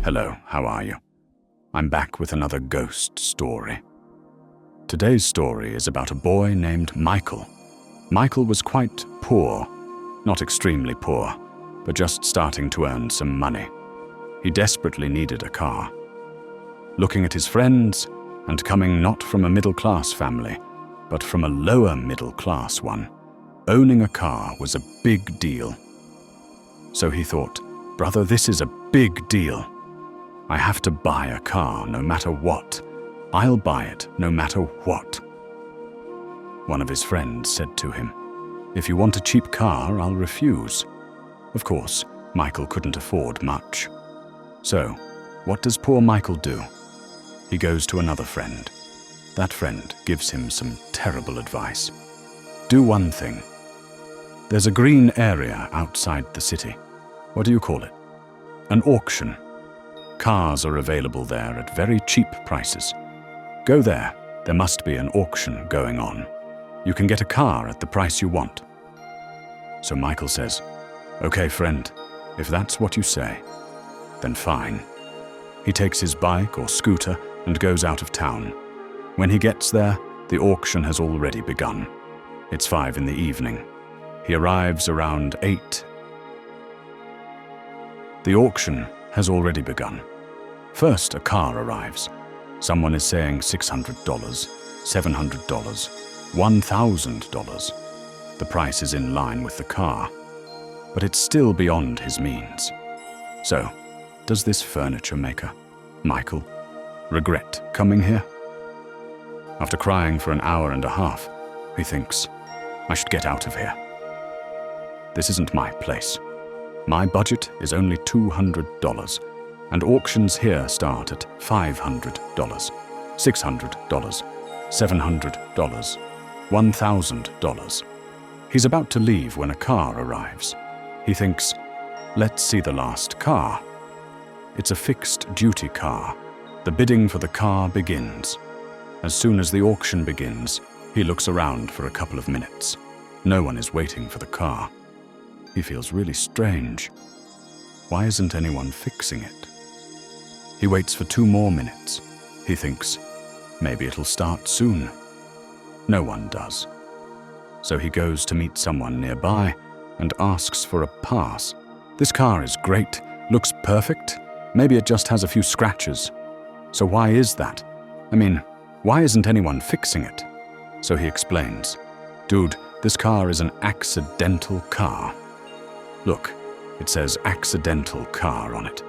Hello, how are you? I'm back with another ghost story. Today's story is about a boy named Michael. Michael was quite poor, not extremely poor, but just starting to earn some money. He desperately needed a car. Looking at his friends, and coming not from a middle-class family, but from a lower middle-class one, owning a car was a big deal. So he thought, brother, this is a big deal. I have to buy a car no matter what. I'll buy it no matter what. One of his friends said to him, if you want a cheap car, I'll refuse. Of course, Michael couldn't afford much. So, what does poor Michael do? He goes to another friend. That friend gives him some terrible advice. Do one thing. There's a green area outside the city. What do you call it? An auction. Cars are available there at very cheap prices. Go there. There must be an auction going on. You can get a car at the price you want. So Michael says, okay, friend, if that's what you say, then fine. He takes his bike or scooter and goes out of town. When he gets there, the auction has already begun. It's 5 in the evening. He arrives around 8. The auction has already begun. First, a car arrives. Someone is saying $600, $700, $1,000. The price is in line with the car, but it's still beyond his means. So, does this furniture maker, Michael, regret coming here? After crying for an hour and a half, he thinks, I should get out of here. This isn't my place. My budget is only $200, and auctions here start at $500, $600, $700, $1,000. He's about to leave when a car arrives. He thinks, let's see the last car. It's a fixed-duty car. The bidding for the car begins. As soon as the auction begins, he looks around for a couple of minutes. No one is waiting for the car. He feels really strange. Why isn't anyone fixing it? He waits for 2 more minutes. He thinks, maybe it'll start soon. No one does. So he goes to meet someone nearby and asks for a pass. This car is great, looks perfect. Maybe it just has a few scratches. So why is that? I mean, why isn't anyone fixing it? So he explains, dude, this car is an accidental car. Look, it says accidental car on it.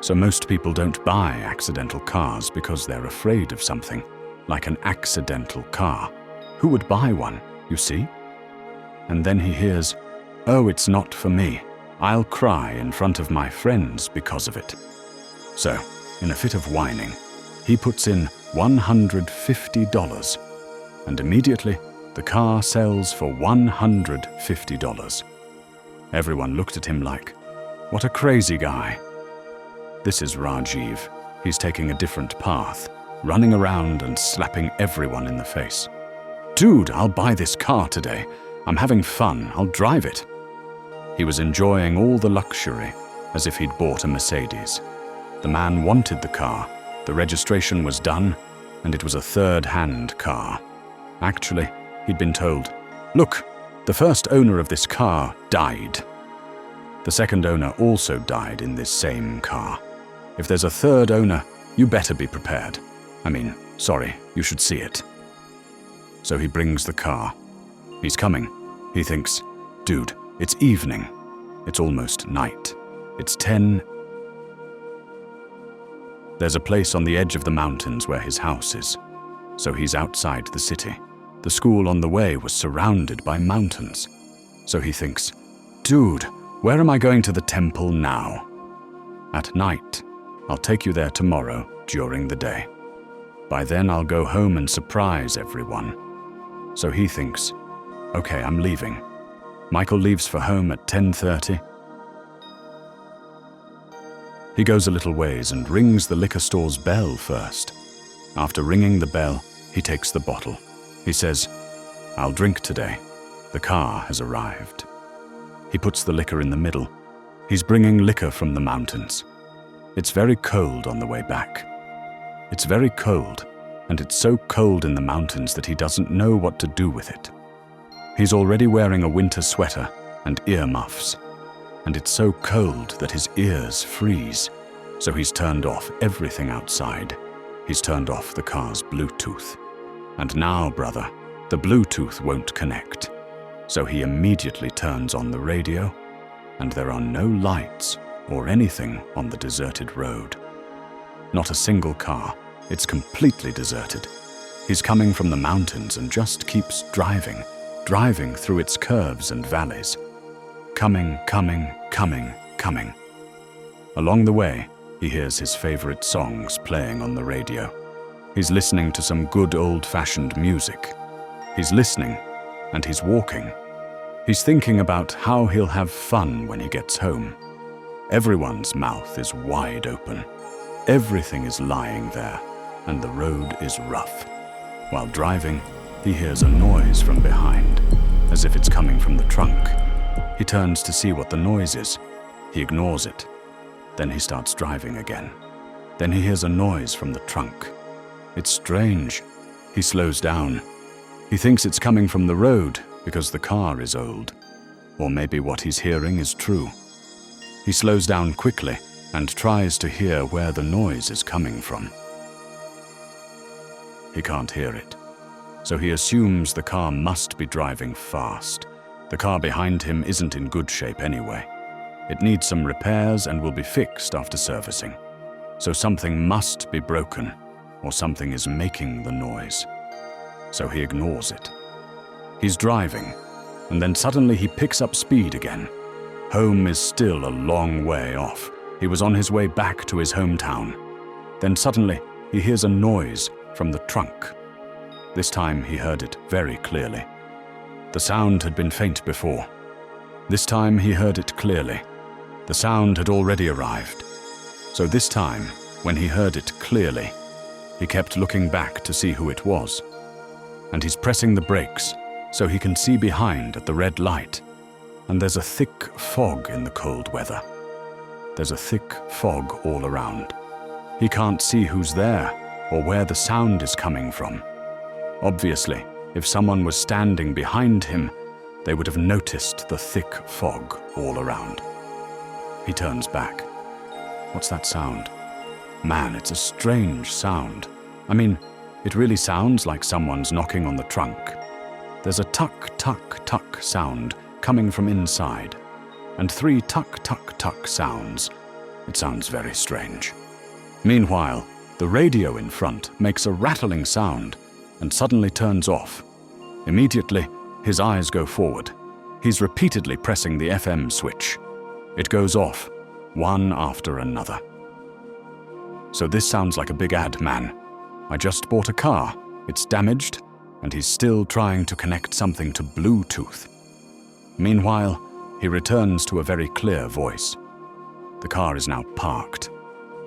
So most people don't buy accidental cars because they're afraid of something, like an accidental car. Who would buy one, you see? And then he hears, oh, it's not for me. I'll cry in front of my friends because of it. So, in a fit of whining, he puts in $150, and immediately the car sells for $150. Everyone looked at him like, what a crazy guy. This is Rajiv. He's taking a different path, running around and slapping everyone in the face. Dude, I'll buy this car today. I'm having fun. I'll drive it. He was enjoying all the luxury, as if he'd bought a Mercedes. The man wanted the car. The registration was done, and it was a third-hand car. Actually, he'd been told, look, the first owner of this car died. The second owner also died in this same car. If there's a third owner, you better be prepared. I mean, sorry, you should see it. So he brings the car. He's coming. He thinks, dude, it's evening. It's almost night. It's 10. There's a place on the edge of the mountains where his house is. So he's outside the city. The school on the way was surrounded by mountains. So he thinks, dude, where am I going to the temple now? At night. I'll take you there tomorrow during the day. By then I'll go home and surprise everyone. So he thinks, okay, I'm leaving. Michael leaves for home at 10:30. He goes a little ways and rings the liquor store's bell first. After ringing the bell, he takes the bottle. He says, I'll drink today. The car has arrived. He puts the liquor in the middle. He's bringing liquor from the mountains. It's very cold on the way back. It's very cold, and it's so cold in the mountains that he doesn't know what to do with it. He's already wearing a winter sweater and earmuffs, and it's so cold that his ears freeze, so he's turned off everything outside. He's turned off the car's Bluetooth. And now, brother, the Bluetooth won't connect. So he immediately turns on the radio, and there are no lights or anything on the deserted road. Not a single car. It's completely deserted. He's coming from the mountains and just keeps driving through its curves and valleys. Coming. Along the way, he hears his favorite songs playing on the radio. He's listening to some good old-fashioned music. He's listening, and he's walking. He's thinking about how he'll have fun when he gets home. Everyone's mouth is wide open. Everything is lying there, and the road is rough. While driving, he hears a noise from behind, as if it's coming from the trunk. He turns to see what the noise is. He ignores it. Then he starts driving again. Then he hears a noise from the trunk. It's strange. He slows down. He thinks it's coming from the road because the car is old. Or maybe what he's hearing is true. He slows down quickly and tries to hear where the noise is coming from. He can't hear it, so he assumes the car must be driving fast. The car behind him isn't in good shape anyway. It needs some repairs and will be fixed after servicing. So something must be broken, or something is making the noise. So he ignores it. He's driving, and then suddenly he picks up speed again. Home is still a long way off. He was on his way back to his hometown. Then suddenly he hears a noise from the trunk. This time he heard it very clearly. The sound had been faint before. This time he heard it clearly. The sound had already arrived. So this time, when he heard it clearly, he kept looking back to see who it was. And he's pressing the brakes so he can see behind at the red light. And there's a thick fog in the cold weather. There's a thick fog all around. He can't see who's there or where the sound is coming from. Obviously, if someone was standing behind him, they would have noticed the thick fog all around. He turns back. What's that sound? Man, it's a strange sound. I mean, it really sounds like someone's knocking on the trunk. There's a tuck, tuck, tuck sound coming from inside, and 3 tuck, tuck, tuck sounds. It sounds very strange. Meanwhile, the radio in front makes a rattling sound and suddenly turns off. Immediately, his eyes go forward. He's repeatedly pressing the FM switch. It goes off, one after another. So this sounds like a big ad, man. I just bought a car. It's damaged, and he's still trying to connect something to Bluetooth. Meanwhile, he returns to a very clear voice. The car is now parked.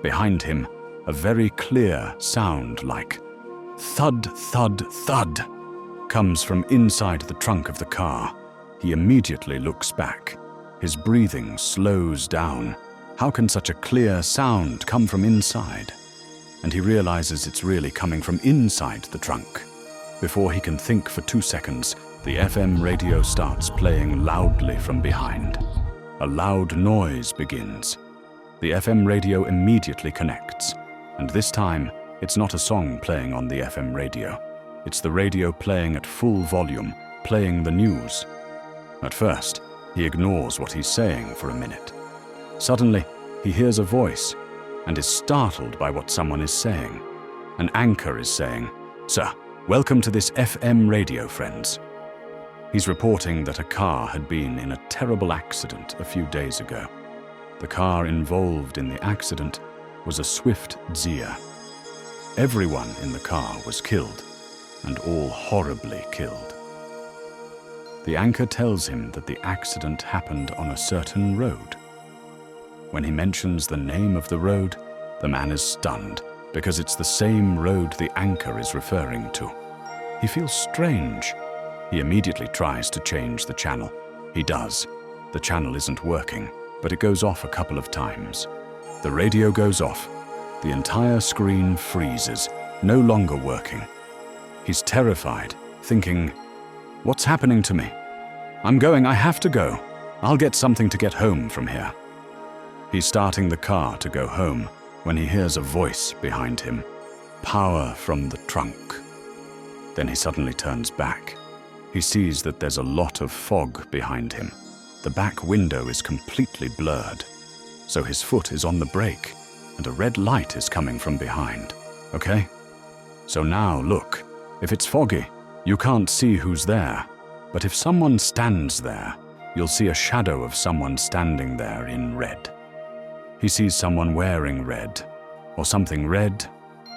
Behind him, a very clear sound like thud, thud, thud comes from inside the trunk of the car. He immediately looks back. His breathing slows down. How can such a clear sound come from inside? And he realizes it's really coming from inside the trunk. Before he can think for 2 seconds, the FM radio starts playing loudly from behind. A loud noise begins. The FM radio immediately connects, and this time, it's not a song playing on the FM radio. It's the radio playing at full volume, playing the news. At first, he ignores what he's saying for a minute. Suddenly, he hears a voice and is startled by what someone is saying. An anchor is saying, "Sir, welcome to this FM radio, friends." He's reporting that a car had been in a terrible accident a few days ago. The car involved in the accident was a Swift Dzia. Everyone in the car was killed, and all horribly killed. The anchor tells him that the accident happened on a certain road. When he mentions the name of the road, the man is stunned because it's the same road the anchor is referring to. He feels strange. He immediately tries to change the channel. He does. The channel isn't working, but it goes off a couple of times. The radio goes off. The entire screen freezes, no longer working. He's terrified, thinking, "What's happening to me? I have to go. I'll get something to get home from here." He's starting the car to go home when he hears a voice behind him. "Power from the trunk." Then he suddenly turns back. He sees that there's a lot of fog behind him. The back window is completely blurred. So his foot is on the brake, and a red light is coming from behind. Okay? So now look, if it's foggy, you can't see who's there. But if someone stands there, you'll see a shadow of someone standing there in red. He sees someone wearing red, or something red,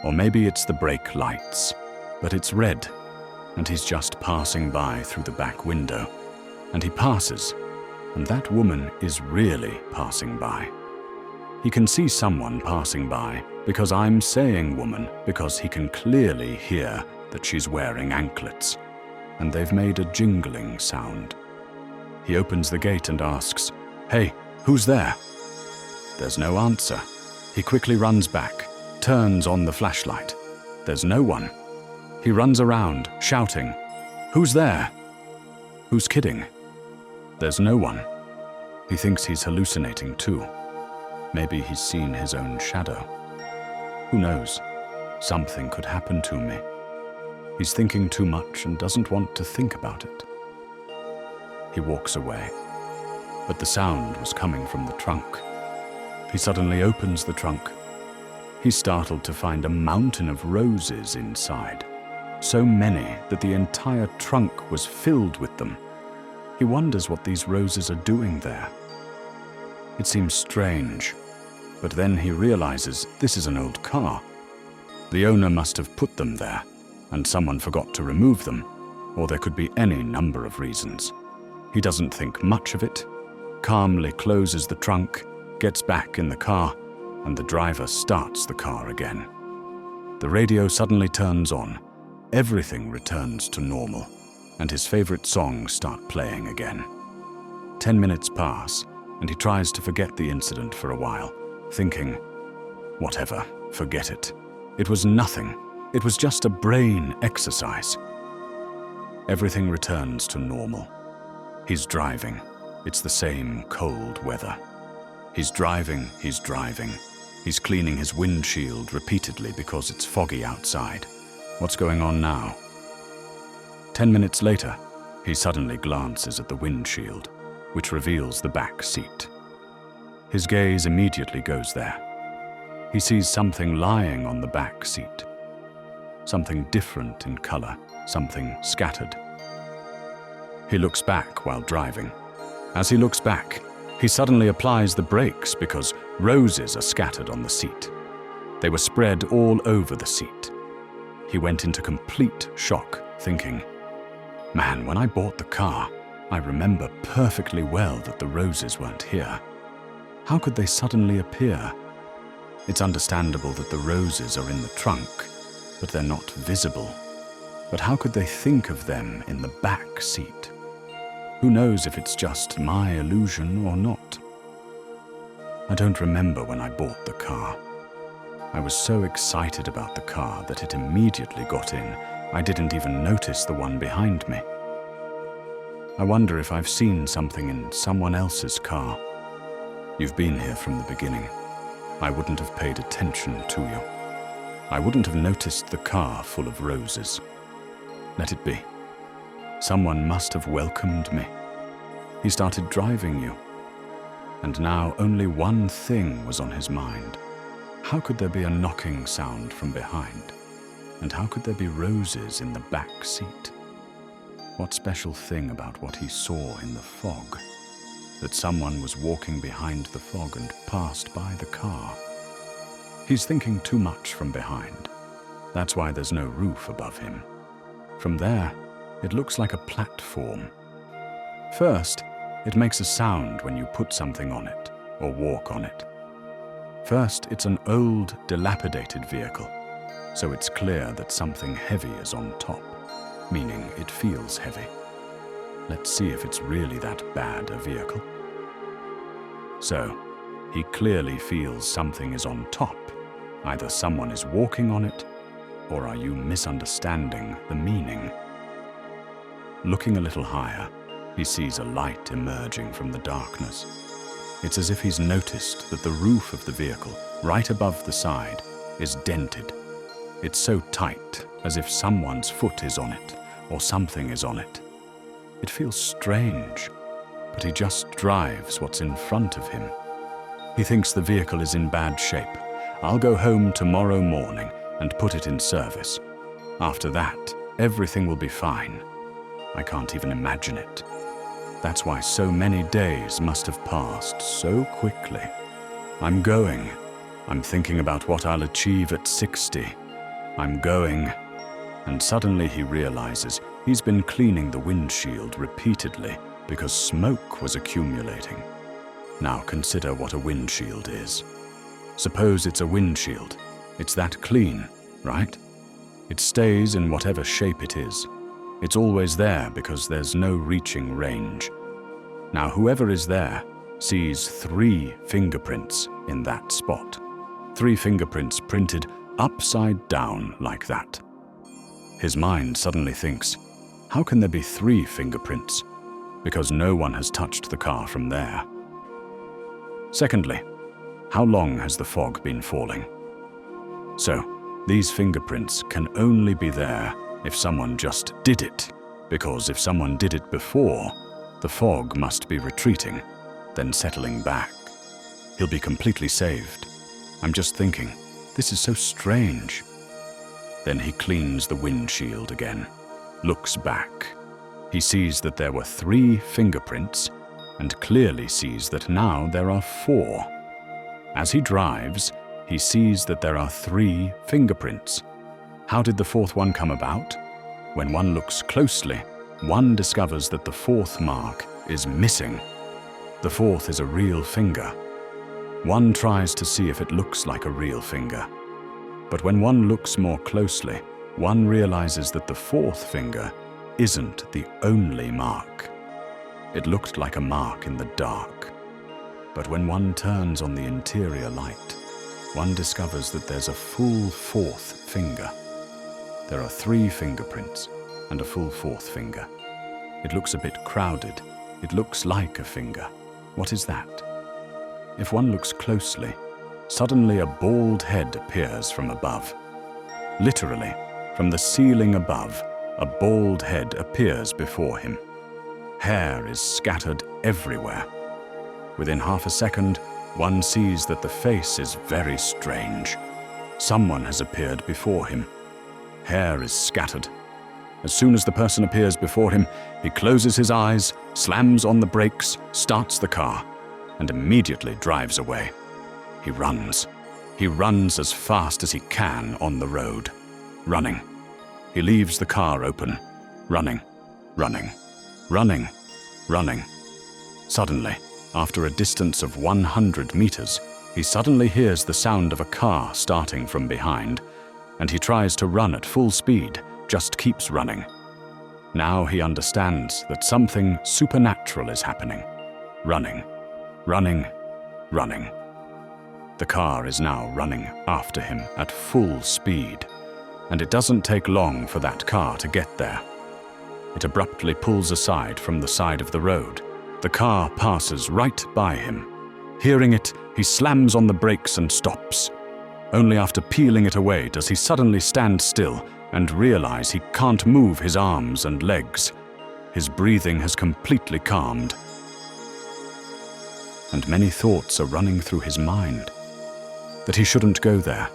or maybe it's the brake lights. But it's red, and he's just passing by through the back window. And he passes, and that woman is really passing by. He can see someone passing by because I'm saying woman, because he can clearly hear that she's wearing anklets, and they've made a jingling sound. He opens the gate and asks, "Hey, who's there?" There's no answer. He quickly runs back, turns on the flashlight. There's no one. He runs around, shouting, "Who's there?" Who's kidding? There's no one. He thinks he's hallucinating too. Maybe he's seen his own shadow. Who knows? Something could happen to me. He's thinking too much and doesn't want to think about it. He walks away, but the sound was coming from the trunk. He suddenly opens the trunk. He's startled to find a mountain of roses inside. So many that the entire trunk was filled with them. He wonders what these roses are doing there. It seems strange, but then he realizes this is an old car. The owner must have put them there, and someone forgot to remove them, or there could be any number of reasons. He doesn't think much of it, calmly closes the trunk, gets back in the car, and the driver starts the car again. The radio suddenly turns on. Everything returns to normal, and his favorite songs start playing again. 10 minutes pass, and he tries to forget the incident for a while, thinking, "Whatever, forget it. It was nothing. It was just a brain exercise." Everything returns to normal. He's driving. It's the same cold weather. He's driving. He's cleaning his windshield repeatedly because it's foggy outside. What's going on now? 10 minutes later, he suddenly glances at the windshield, which reveals the back seat. His gaze immediately goes there. He sees something lying on the back seat. Something different in color, something scattered. He looks back while driving. As he looks back, he suddenly applies the brakes because roses are scattered on the seat. They were spread all over the seat. He went into complete shock, thinking, "Man, when I bought the car, I remember perfectly well that the roses weren't here. How could they suddenly appear? It's understandable that the roses are in the trunk, but they're not visible. But how could they think of them in the back seat? Who knows if it's just my illusion or not? I don't remember when I bought the car. I was so excited about the car that it immediately got in. I didn't even notice the one behind me. I wonder if I've seen something in someone else's car. You've been here from the beginning. I wouldn't have paid attention to you. I wouldn't have noticed the car full of roses. Let it be. Someone must have welcomed me. He started driving you. And now only one thing was on his mind. How could there be a knocking sound from behind? And how could there be roses in the back seat? What special thing about what he saw in the fog? That someone was walking behind the fog and passed by the car. He's thinking too much from behind. That's why there's no roof above him. From there, it looks like a platform. First, it makes a sound when you put something on it or walk on it. First, it's an old, dilapidated vehicle, so it's clear that something heavy is on top, meaning it feels heavy. Let's see if it's really that bad a vehicle. So, he clearly feels something is on top. Either someone is walking on it, or are you misunderstanding the meaning? Looking a little higher, he sees a light emerging from the darkness. It's as if he's noticed that the roof of the vehicle, right above the side, is dented. It's so tight, as if someone's foot is on it, or something is on it. It feels strange, but he just drives what's in front of him. He thinks the vehicle is in bad shape. I'll go home tomorrow morning and put it in service. After that, everything will be fine. I can't even imagine it. That's why so many days must have passed so quickly. I'm going. I'm thinking about what I'll achieve at 60. I'm going. And suddenly he realizes he's been cleaning the windshield repeatedly because smoke was accumulating. Now consider what a windshield is. Suppose it's a windshield. It's that clean, right? It stays in whatever shape it is. It's always there because there's no reaching range. Now whoever is there sees 3 fingerprints in that spot. 3 fingerprints printed upside down like that. His mind suddenly thinks, how can there be 3 fingerprints? Because no one has touched the car from there. Secondly, how long has the fog been falling? So, these fingerprints can only be there if someone just did it, because if someone did it before, the fog must be retreating, then settling back. He'll be completely saved. I'm just thinking, this is so strange. Then he cleans the windshield again, looks back. He sees that there were 3 fingerprints, and clearly sees that now there are 4. As he drives, he sees that there are 3 fingerprints. How did the 4th one come about? When one looks closely, one discovers that the 4th mark is missing. The 4th is a real finger. One tries to see if it looks like a real finger. But when one looks more closely, one realizes that the 4th finger isn't the only mark. It looked like a mark in the dark. But when one turns on the interior light, one discovers that there's a full 4th finger. There are 3 fingerprints and a full 4th finger. It looks a bit crowded. It looks like a finger. What is that? If one looks closely, suddenly a bald head appears from above. Literally, from the ceiling above, a bald head appears before him. Hair is scattered everywhere. Within half a second, one sees that the face is very strange. Someone has appeared before him. Hair is scattered. As soon as the person appears before him, he closes his eyes, slams on the brakes, starts the car, and immediately drives away. He runs. He runs as fast as he can on the road. Running. He leaves the car open. Running. Running. Running. Running. Suddenly, after a distance of 100 meters, he suddenly hears the sound of a car starting from behind, and he tries to run at full speed, just keeps running. Now he understands that something supernatural is happening. Running. Running. Running. The car is now running after him at full speed, and it doesn't take long for that car to get there. It abruptly pulls aside from the side of the road. The car passes right by him. Hearing it, he slams on the brakes and stops. Only after peeling it away does he suddenly stand still and realize he can't move his arms and legs. His breathing has completely calmed. And many thoughts are running through his mind. That he shouldn't go there.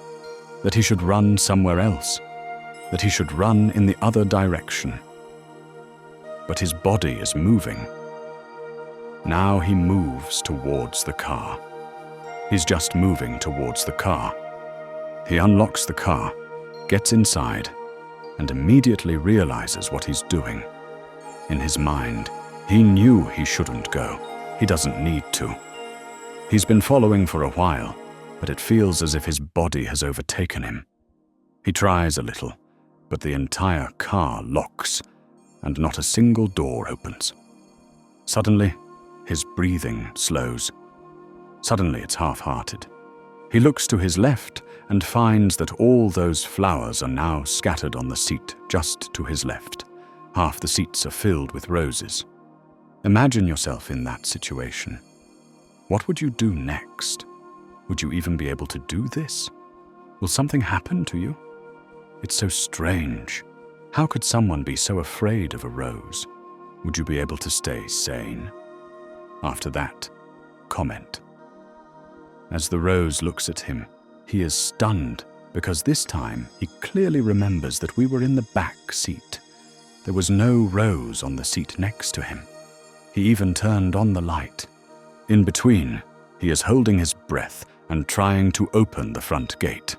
That he should run somewhere else. That he should run in the other direction. But his body is moving. Now he moves towards the car. He's just moving towards the car. He unlocks the car, gets inside, and immediately realizes what he's doing. In his mind, he knew he shouldn't go. He doesn't need to. He's been following for a while, but it feels as if his body has overtaken him. He tries a little, but the entire car locks, and not a single door opens. Suddenly, his breathing slows. Suddenly it's half-hearted. He looks to his left and finds that all those flowers are now scattered on the seat just to his left. Half the seats are filled with roses. Imagine yourself in that situation. What would you do next? Would you even be able to do this? Will something happen to you? It's so strange. How could someone be so afraid of a rose? Would you be able to stay sane? After that, comment. As the rose looks at him, he is stunned because this time he clearly remembers that we were in the back seat. There was no rose on the seat next to him. He even turned on the light. In between, he is holding his breath and trying to open the front gate.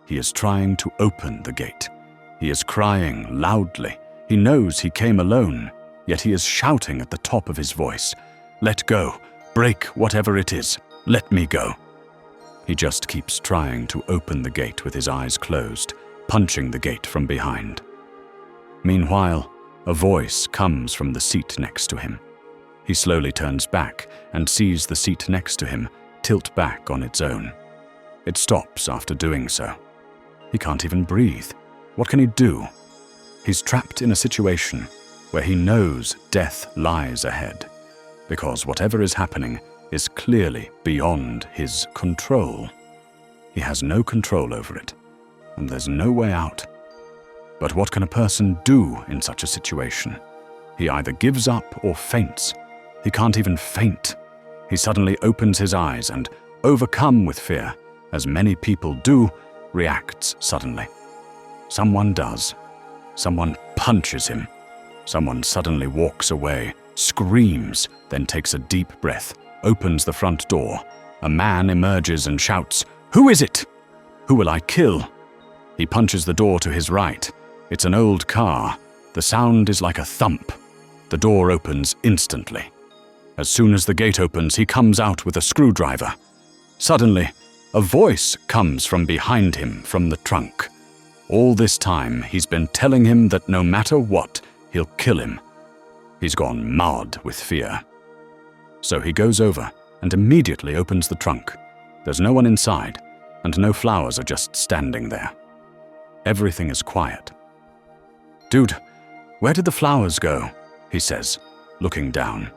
He is trying to open the gate. He is crying loudly. He knows he came alone, yet he is shouting at the top of his voice, "Let go! Break whatever it is! Let me go!" He just keeps trying to open the gate with his eyes closed, punching the gate from behind. Meanwhile, a voice comes from the seat next to him. He slowly turns back and sees the seat next to him tilt back on its own. It stops after doing so. He can't even breathe. What can he do? He's trapped in a situation where he knows death lies ahead, because whatever is happening is clearly beyond his control. He has no control over it, and there's no way out. But what can a person do in such a situation? He either gives up or faints. He can't even faint. He suddenly opens his eyes and, overcome with fear, as many people do, reacts suddenly. Someone does. Someone punches him. Someone suddenly walks away, screams, then takes a deep breath, opens the front door. A man emerges and shouts, "Who is it? Who will I kill?" He punches the door to his right. It's an old car. The sound is like a thump. The door opens instantly. As soon as the gate opens, he comes out with a screwdriver. Suddenly, a voice comes from behind him from the trunk. All this time, he's been telling him that no matter what, he'll kill him. He's gone mad with fear. So he goes over and immediately opens the trunk. There's no one inside, and no flowers are just standing there. Everything is quiet. "Dude, where did the flowers go?" he says, looking down.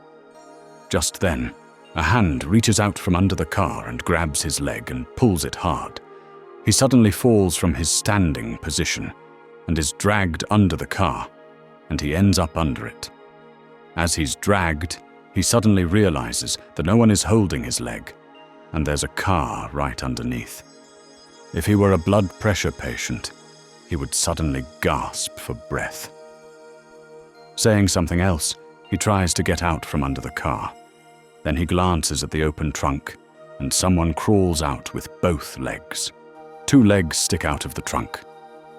Just then, a hand reaches out from under the car and grabs his leg and pulls it hard. He suddenly falls from his standing position and is dragged under the car, and he ends up under it. As he's dragged, he suddenly realizes that no one is holding his leg, and there's a car right underneath. If he were a blood pressure patient, he would suddenly gasp for breath. Saying something else, he tries to get out from under the car. Then he glances at the open trunk, and someone crawls out with both legs. 2 legs stick out of the trunk.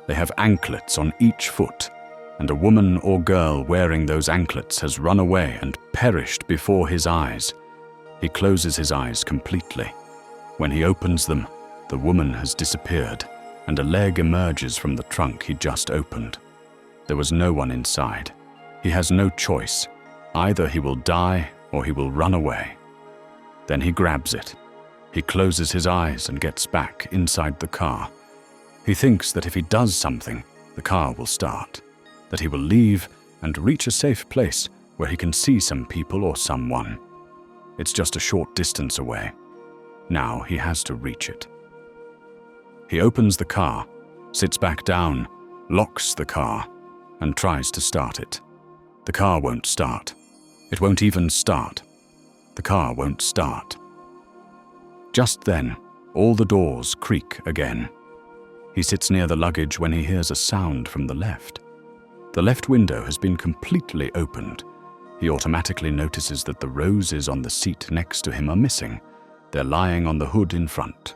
They have anklets on each foot, and a woman or girl wearing those anklets has run away and perished before his eyes. He closes his eyes completely. When he opens them, the woman has disappeared, and a leg emerges from the trunk he just opened. There was no one inside. He has no choice. Either he will die or he will run away. Then he grabs it. He closes his eyes and gets back inside the car. He thinks that if he does something, the car will start, that he will leave and reach a safe place where he can see some people or someone. It's just a short distance away. Now he has to reach it. He opens the car, sits back down, locks the car, and tries to start it. The car won't start. It won't even start. The car won't start. Just then, all the doors creak again. He sits near the luggage when he hears a sound from the left. The left window has been completely opened. He automatically notices that the roses on the seat next to him are missing. They're lying on the hood in front.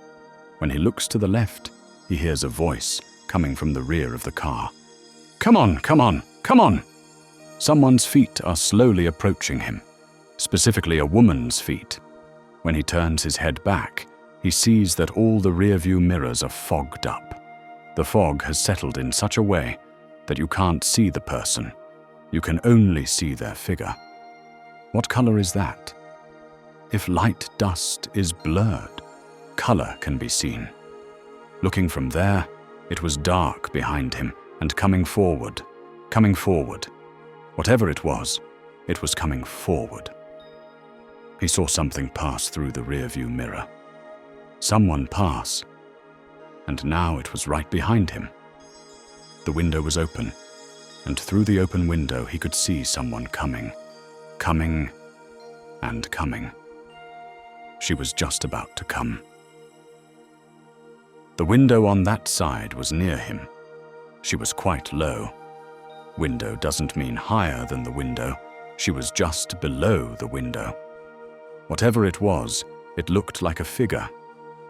When he looks to the left, he hears a voice coming from the rear of the car. "Come on, come on, come on!" Someone's feet are slowly approaching him, specifically a woman's feet. When he turns his head back, he sees that all the rearview mirrors are fogged up. The fog has settled in such a way that you can't see the person. You can only see their figure. What color is that? if light dust is blurred, color can be seen. Looking from there, it was dark behind him and coming forward. Whatever it was coming forward. He saw something pass through the rearview mirror. Someone pass, and now it was right behind him. The window was open, and through the open window he could see someone coming. She was just about to come. The window on that side was near him. She was quite low. Window doesn't mean higher than the window. She was just below the window. Whatever it was, it looked like a figure,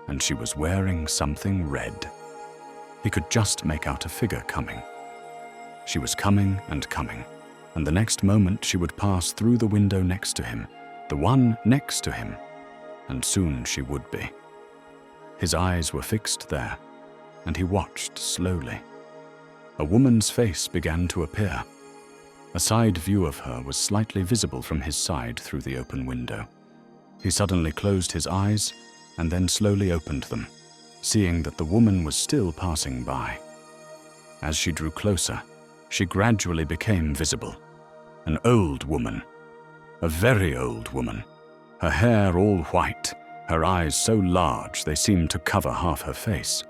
and she was wearing something red. He could just make out a figure coming. She was coming, and the next moment she would pass through the window next to him, the one next to him, and soon she would be. His eyes were fixed there, and he watched slowly. A woman's face began to appear. A side view of her was slightly visible from his side through the open window. He suddenly closed his eyes and then slowly opened them, seeing that the woman was still passing by. As she drew closer, she gradually became visible. An old woman, a very old woman, her hair all white, her eyes so large they seemed to cover half her face.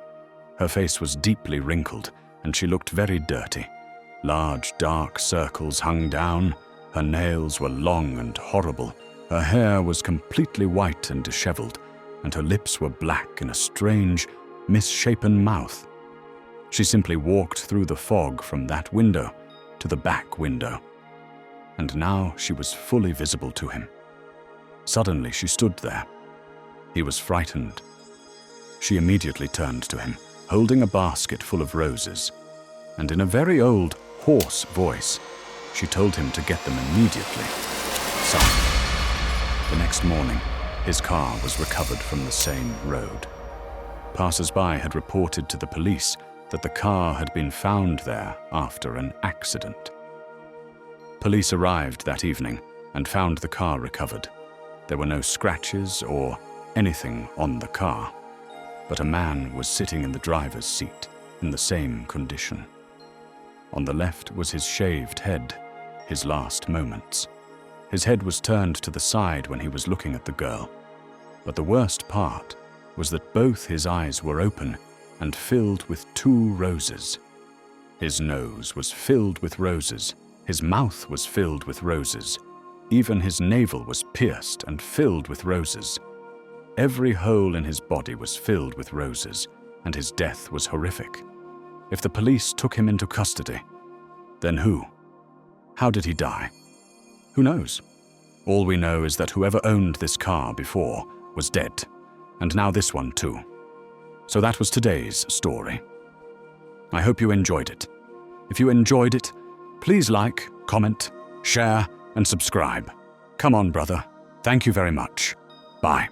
Her face was deeply wrinkled, and she looked very dirty. Large, dark circles hung down, her nails were long and horrible, her hair was completely white and disheveled, and her lips were black in a strange, misshapen mouth. She simply walked through the fog from that window to the back window, and now she was fully visible to him. Suddenly she stood there. He was frightened. She immediately turned to him, holding a basket full of roses, and in a very old, hoarse voice, she told him to get them immediately. Son. The next morning, his car was recovered from the same road. Passers-by had reported to the police that the car had been found there after an accident. Police arrived that evening and found the car recovered. There were no scratches or anything on the car, but a man was sitting in the driver's seat in the same condition. On the left was his shaved head, his last moments. His head was turned to the side when he was looking at the girl. But the worst part was that both his eyes were open and filled with 2 roses. His nose was filled with roses. His mouth was filled with roses. Even his navel was pierced and filled with roses. Every hole in his body was filled with roses, and his death was horrific. If the police took him into custody, then who? How did he die? Who knows? All we know is that whoever owned this car before was dead, and now this one too. So that was today's story. I hope you enjoyed it. If you enjoyed it, please like, comment, share, and subscribe. Come on, brother. Thank you very much. Bye.